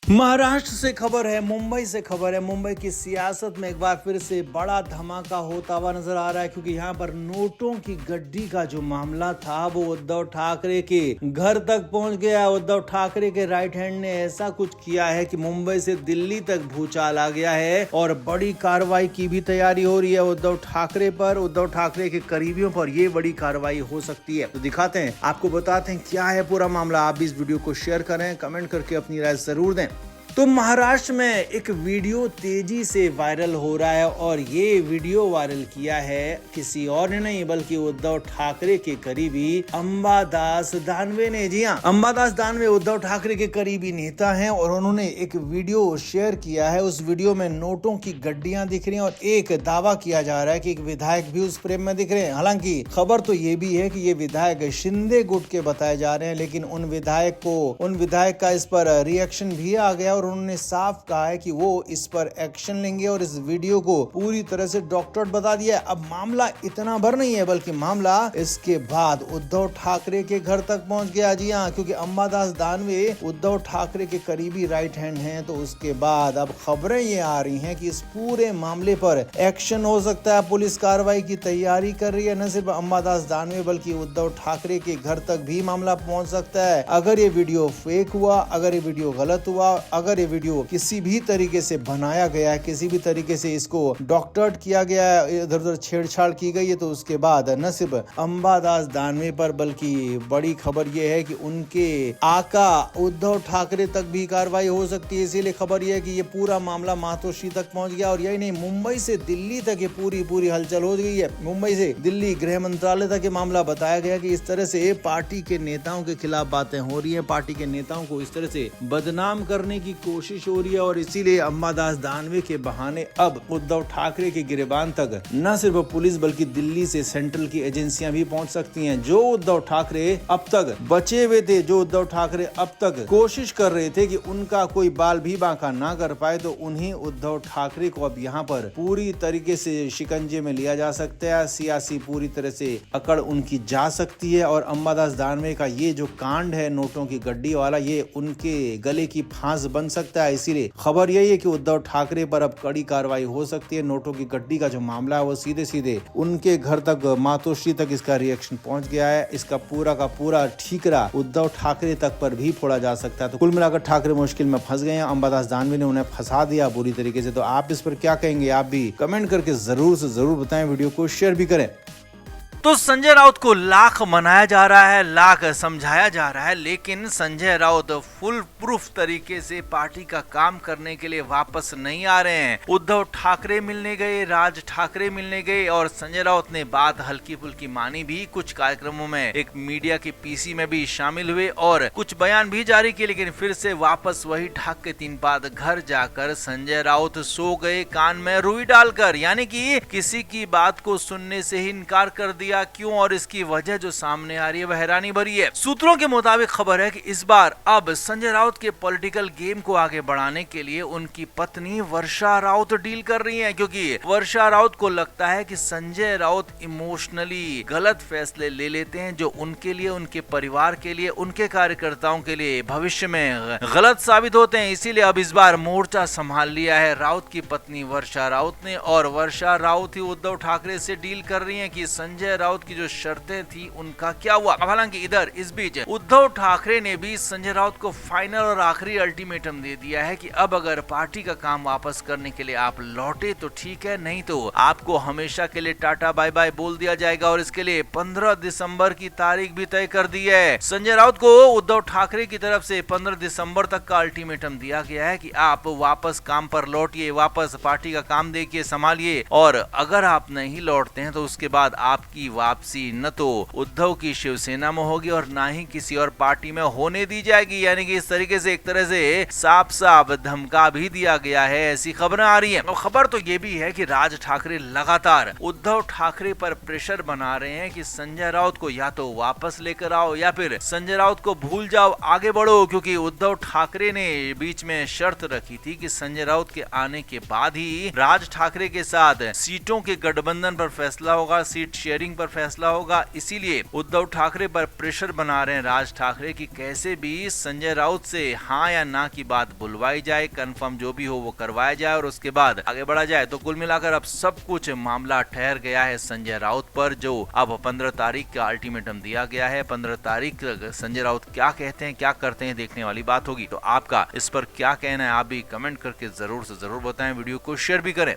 महाराष्ट्र से खबर है, मुंबई से खबर है। मुंबई की सियासत में एक बार फिर से बड़ा धमाका होता हुआ नजर आ रहा है, क्योंकि यहाँ पर नोटों की गड्डी का जो मामला था वो उद्धव ठाकरे के घर तक पहुंच गया। उद्धव ठाकरे के राइट हैंड ने ऐसा कुछ किया है कि मुंबई से दिल्ली तक भूचाल आ गया है और बड़ी कार्रवाई की भी तैयारी हो रही है उद्धव ठाकरे पर, उद्धव ठाकरे के करीबियों पर। ये बड़ी कार्रवाई हो सकती है, तो दिखाते हैं, आपको बताते हैं क्या है पूरा मामला। आप भी इस वीडियो को शेयर करें, कमेंट करके अपनी राय जरूर दें। तो महाराष्ट्र में एक वीडियो तेजी से वायरल हो रहा है और ये वीडियो वायरल किया है किसी और ने नहीं बल्कि उद्धव ठाकरे के करीबी अंबादास दानवे ने। जी हाँ, अंबादास दानवे उद्धव ठाकरे के करीबी नेता हैं और उन्होंने एक वीडियो शेयर किया है। उस वीडियो में नोटों की गड्डियां दिख रही हैं और एक दावा किया जा रहा है कि एक विधायक भी उस प्रेम में दिख रहे हैं। हालांकि खबर तो ये भी है कि ये विधायक शिंदे गुट के बताए जा रहे हैं, लेकिन उन विधायक का इस पर रिएक्शन भी आ गया और उन्होंने साफ कहा है कि वो इस पर एक्शन लेंगे और इस वीडियो को पूरी तरह से डॉक्टरेट बता दिया है। अब मामला इतना भर नहीं है, बल्कि मामला इसके बाद उद्धव ठाकरे के घर तक पहुंच गया। जी हाँ, क्योंकि अंबादास दानवे उद्धव ठाकरे के करीबी राइट हैंड हैं, तो उसके बाद अब खबरें ये आ रही हैं कि इस पूरे मामले पर एक्शन हो सकता है। पुलिस कार्रवाई की तैयारी कर रही है। न सिर्फ अंबादास दानवे बल्कि उद्धव ठाकरे के घर तक भी मामला पहुंच सकता है। अगर ये वीडियो फेक हुआ, अगर ये वीडियो गलत हुआ, अगर ये वीडियो किसी भी तरीके से बनाया गया है, किसी भी तरीके से इसको डॉक्टरेट किया गया है, इधर उधर छेड़छाड़ की गई है, तो उसके बाद न सिर्फ अंबादास दानवे पर बल्कि बड़ी खबर यह है कि उनके आका उद्धव ठाकरे तक भी कार्रवाई हो सकती है। इसीलिए खबर यह है कि ये पूरा मामला मातोश्री तक पहुंच गया। और यही नहीं, मुंबई से दिल्ली तक ये पूरी हलचल हो गई है। मुंबई से दिल्ली गृह मंत्रालय तक ये मामला बताया गया कि इस तरह से पार्टी के नेताओं के खिलाफ बातें हो रही है, पार्टी के नेताओं को इस तरह से बदनाम करने की कोशिश हो रही है। और इसीलिए अंबादास दानवे के बहाने अब उद्धव ठाकरे के गिरेबान तक न सिर्फ पुलिस बल्कि दिल्ली से सेंट्रल की एजेंसियां भी पहुंच सकती हैं। जो उद्धव ठाकरे अब तक बचे हुए थे, जो उद्धव ठाकरे अब तक कोशिश कर रहे थे कि उनका कोई बाल भी बांका ना कर पाए, तो उन्हीं उद्धव ठाकरे को अब यहाँ पर पूरी तरीके से शिकंजे में लिया जा सकता है। सियासी पूरी तरह से अकड़ उनकी जा सकती है और अंबादास दानवे का ये जो कांड है नोटों की गड्डी वाला, ये उनके गले की फांस बन सकता है। इसीलिए खबर यही है कि उद्धव ठाकरे पर अब कड़ी कार्रवाई हो सकती है। नोटों की गड्डी का जो मामला है वो सीधे उनके घर तक, मातोश्री तक इसका रिएक्शन पहुंच गया है। इसका पूरा का पूरा ठीकरा उद्धव ठाकरे तक पर भी फोड़ा जा सकता है। तो कुल मिलाकर ठाकरे मुश्किल में फंस गए हैं। अंबादास दानवे ने उन्हें फंसा दिया बुरी तरीके से। तो आप इस पर क्या कहेंगे? आप भी कमेंट करके जरूर से जरूर बताएं, वीडियो को शेयर भी करें। तो संजय राउत को लाख मनाया जा रहा है, लाख समझाया जा रहा है, लेकिन संजय राउत फुल प्रूफ तरीके से पार्टी का काम करने के लिए वापस नहीं आ रहे हैं। उद्धव ठाकरे मिलने गए, राज ठाकरे मिलने गए और संजय राउत ने बात हल्की फुल्की मानी भी। कुछ कार्यक्रमों में एक मीडिया की पीसी में भी शामिल हुए और कुछ बयान भी जारी किए, लेकिन फिर से वापस वही ढाक के तीन बाद घर जाकर संजय राउत सो गए कान में रुई डालकर, यानी कि किसी की बात को सुनने से ही इनकार कर दिया। क्यों और इसकी वजह जो सामने आ रही है वह हैरानी भरी है। सूत्रों के मुताबिक खबर है कि इस बार अब संजय राउत के पॉलिटिकल गेम को आगे बढ़ाने के लिए उनकी पत्नी वर्षा राउत डील कर रही हैं, क्योंकि वर्षा राउत को लगता है कि संजय राउत इमोशनली गलत फैसले ले लेते हैं जो उनके लिए, उनके परिवार के लिए, उनके कार्यकर्ताओं के लिए भविष्य में गलत साबित होते हैं। इसीलिए अब इस बार मोर्चा संभाल लिया है राउत की पत्नी वर्षा राउत ने और वर्षा राउत ही उद्धव ठाकरे से डील कर रही है कि संजय राउत की जो शर्तें थी उनका क्या हुआ। हालांकि इधर इस बीच उद्धव ठाकरे ने भी संजय राउत को फाइनल और आखिरी अल्टीमेटम दे दिया है कि अब अगर पार्टी का काम वापस करने के लिए आप लौटे तो ठीक है, नहीं तो आपको हमेशा के लिए टाटा बाय बाय बोल दिया जाएगा। और इसके लिए 15 दिसंबर की तारीख भी तय कर दी है। संजय राउत को उद्धव ठाकरे की तरफ से 15 दिसंबर तक का अल्टीमेटम दिया गया है कि आप वापस काम पर लौटिए, वापस पार्टी का काम देखिए, संभालिए, और अगर आप नहीं लौटते हैं तो उसके बाद आपकी वापसी न तो उद्धव की शिवसेना में होगी और ना ही किसी और पार्टी में होने दी जाएगी। यानी कि इस तरीके से एक तरह से साफ साफ धमका भी दिया गया है, ऐसी खबरें आ रही हैं। और खबर तो ये भी है कि राज ठाकरे लगातार उद्धव ठाकरे पर प्रेशर बना रहे हैं कि संजय राउत को या तो वापस लेकर आओ या फिर संजय राउत को भूल जाओ, आगे बढ़ो। क्योंकि उद्धव ठाकरे ने बीच में शर्त रखी थी कि संजय राउत के आने के बाद ही राज ठाकरे के साथ सीटों के गठबंधन पर फैसला होगा, सीट शेयरिंग पर पर फैसला होगा। इसीलिए उद्धव ठाकरे पर प्रेशर बना रहे हैं राज ठाकरे की कैसे भी संजय राउत से हाँ या ना की बात बुलवाई जाए, कंफर्म जो भी हो वो करवाया जाए और उसके बाद आगे बढ़ा जाए। तो कुल मिलाकर अब सब कुछ मामला ठहर गया है संजय राउत पर, जो अब 15 तारीख का अल्टीमेटम दिया गया है। 15 तारीख संजय राउत क्या कहते हैं, क्या करते हैं, देखने वाली बात होगी। तो आपका इस पर क्या कहना है, आप भी कमेंट करके जरूर से जरूर बताएं, वीडियो को शेयर भी करें।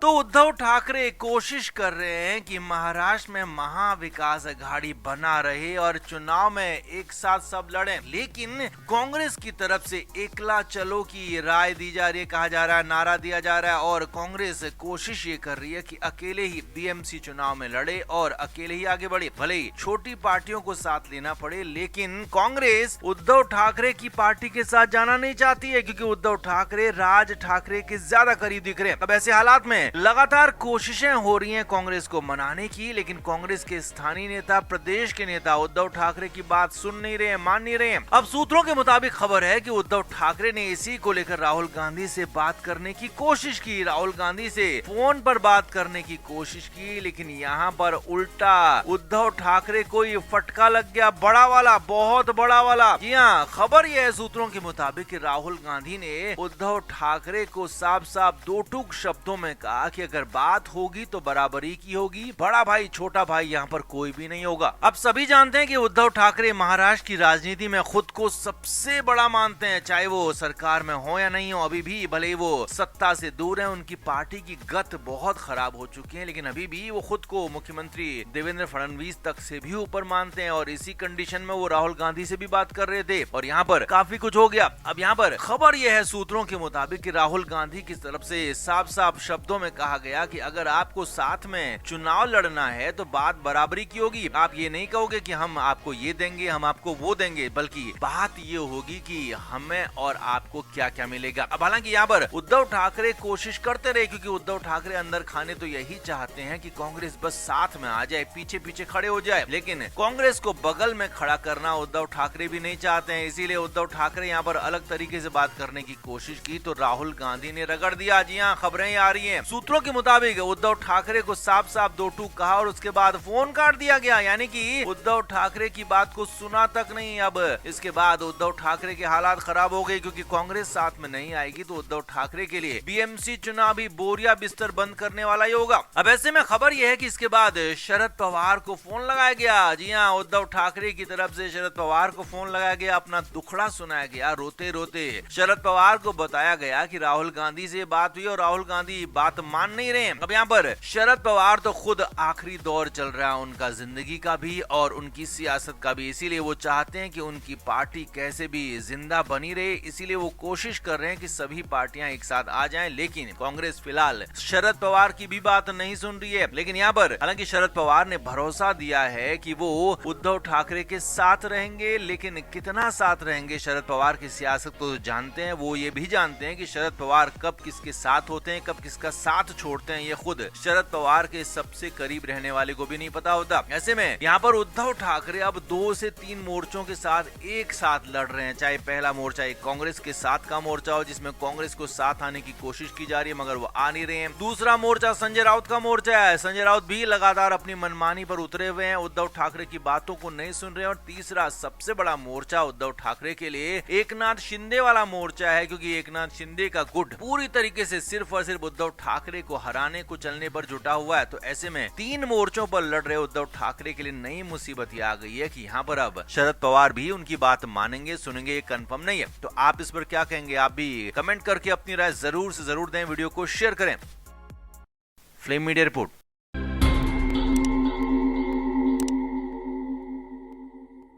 तो उद्धव ठाकरे कोशिश कर रहे हैं कि महाराष्ट्र में महाविकास अघाड़ी बना रहे और चुनाव में एक साथ सब लड़ें, लेकिन कांग्रेस की तरफ से एकला चलो की राय दी जा रही है, कहा जा रहा है, नारा दिया जा रहा है और कांग्रेस कोशिश ये कर रही है कि अकेले ही बीएमसी चुनाव में लड़े और अकेले ही आगे बढ़े। भले ही छोटी पार्टियों को साथ लेना पड़े, लेकिन कांग्रेस उद्धव ठाकरे की पार्टी के साथ जाना नहीं चाहती है, क्योंकि उद्धव ठाकरे राज ठाकरे के ज्यादा करीब दिख रहे हैं। अब ऐसे हालात में लगातार कोशिशें हो रही हैं कांग्रेस को मनाने की, लेकिन कांग्रेस के स्थानीय नेता, प्रदेश के नेता उद्धव ठाकरे की बात सुन नहीं रहे हैं, मान नहीं रहे हैं। अब सूत्रों के मुताबिक खबर है कि उद्धव ठाकरे ने इसी को लेकर राहुल गांधी से बात करने की कोशिश की, राहुल गांधी से फोन पर बात करने की कोशिश की, लेकिन यहाँ पर उल्टा उद्धव ठाकरे को ये फटका लग गया, बड़ा वाला, बहुत बड़ा वाला। जी हाँ, खबर यह है सूत्रों के मुताबिक कि राहुल गांधी ने उद्धव ठाकरे को साफ साफ दो टूक शब्दों में कहा कि अगर बात होगी तो बराबरी की होगी, बड़ा भाई छोटा भाई यहाँ पर कोई भी नहीं होगा। अब सभी जानते हैं कि उद्धव ठाकरे महाराष्ट्र की राजनीति में खुद को सबसे बड़ा मानते हैं, चाहे वो सरकार में हो या नहीं हो। अभी भी भले वो सत्ता से दूर है, उनकी पार्टी की गत बहुत खराब हो चुकी है, लेकिन अभी भी वो खुद को मुख्यमंत्री देवेंद्र फडणवीस तक से भी ऊपर मानते हैं और इसी कंडीशन में वो राहुल गांधी से भी बात कर रहे थे और यहाँ पर काफी कुछ हो गया। अब यहाँ पर खबर यह है सूत्रों के मुताबिक कि राहुल गांधी की तरफ से साफ साफ शब्दों में कहा गया कि अगर आपको साथ में चुनाव लड़ना है तो बात बराबरी की होगी। आप ये नहीं कहोगे कि हम आपको ये देंगे, हम आपको वो देंगे, बल्कि बात ये होगी कि हमें और आपको क्या क्या मिलेगा। अब हालांकि यहाँ पर उद्धव ठाकरे कोशिश करते रहे, क्योंकि उद्धव ठाकरे अंदर खाने तो यही चाहते हैं कि कांग्रेस बस साथ में आ जाए, पीछे पीछे खड़े हो जाए, लेकिन कांग्रेस को बगल में खड़ा करना उद्धव ठाकरे भी नहीं चाहते हैं। इसीलिए उद्धव ठाकरे यहाँ पर अलग तरीके से बात करने की कोशिश की तो राहुल गांधी ने रगड़ दिया। जी हाँ, खबरें आ रही है सूत्रों के मुताबिक उद्धव ठाकरे को साफ साफ दो टूक कहा और उसके बाद फोन काट दिया गया, यानी कि उद्धव ठाकरे की बात को सुना तक नहीं। अब इसके बाद उद्धव ठाकरे के हालात खराब हो गए, क्योंकि कांग्रेस साथ में नहीं आएगी तो उद्धव ठाकरे के लिए बीएमसी चुनाव भी बोरिया बिस्तर बंद करने वाला ही होगा। अब ऐसे में खबर यह है कि इसके बाद शरद पवार को फोन लगाया गया। जी हाँ, उद्धव ठाकरे की तरफ से शरद पवार को फोन लगाया गया, अपना दुखड़ा सुनाया गया। रोते रोते शरद पवार को बताया गया कि राहुल गांधी से बात हुई और राहुल गांधी बात मान नहीं रहे। अब यहाँ पर शरद पवार तो खुद आखिरी दौर चल रहा है उनका जिंदगी का भी और उनकी सियासत का भी, इसीलिए वो चाहते हैं कि उनकी पार्टी कैसे भी जिंदा बनी रहे। इसीलिए वो कोशिश कर रहे हैं कि सभी पार्टियां एक साथ आ जाएं, लेकिन कांग्रेस फिलहाल शरद पवार की भी बात नहीं सुन रही है। लेकिन यहाँ पर हालांकि शरद पवार ने भरोसा दिया है कि वो उद्धव ठाकरे के साथ रहेंगे, लेकिन कितना साथ रहेंगे शरद पवार की सियासत को जानते हैं। वो ये भी जानते हैं कि शरद पवार कब किसके साथ होते हैं, कब किसका साथ छोड़ते हैं, ये खुद शरद पवार के सबसे करीब रहने वाले को भी नहीं पता होता। ऐसे में यहाँ पर उद्धव ठाकरे अब 2 से 3 मोर्चों के साथ एक साथ लड़ रहे हैं। चाहे पहला मोर्चा एक कांग्रेस के साथ का मोर्चा हो, जिसमें कांग्रेस को साथ आने की कोशिश की जा रही है, मगर वो आ नहीं रहे हैं। दूसरा मोर्चा संजय राउत का मोर्चा है, संजय राउत भी लगातार अपनी मनमानी पर उतरे हुए हैं, उद्धव ठाकरे की बातों को नहीं सुन रहे हैं। और तीसरा सबसे बड़ा मोर्चा उद्धव ठाकरे के लिए एकनाथ शिंदे वाला मोर्चा है, क्योंकि एकनाथ शिंदे का गुट पूरी तरीके से सिर्फ और सिर्फ उद्धव ठाकरे को हराने को चलने पर जुटा हुआ है। तो ऐसे में 3 मोर्चों पर लड़ रहे उद्धव ठाकरे के लिए नई मुसीबत ये आ गई है कि यहाँ पर अब शरद पवार भी उनकी बात मानेंगे, सुनेंगे, ये कंफर्म नहीं है। तो आप इस पर क्या कहेंगे, आप भी कमेंट करके अपनी राय जरूर से जरूर दें, वीडियो को शेयर करें। Flame media report.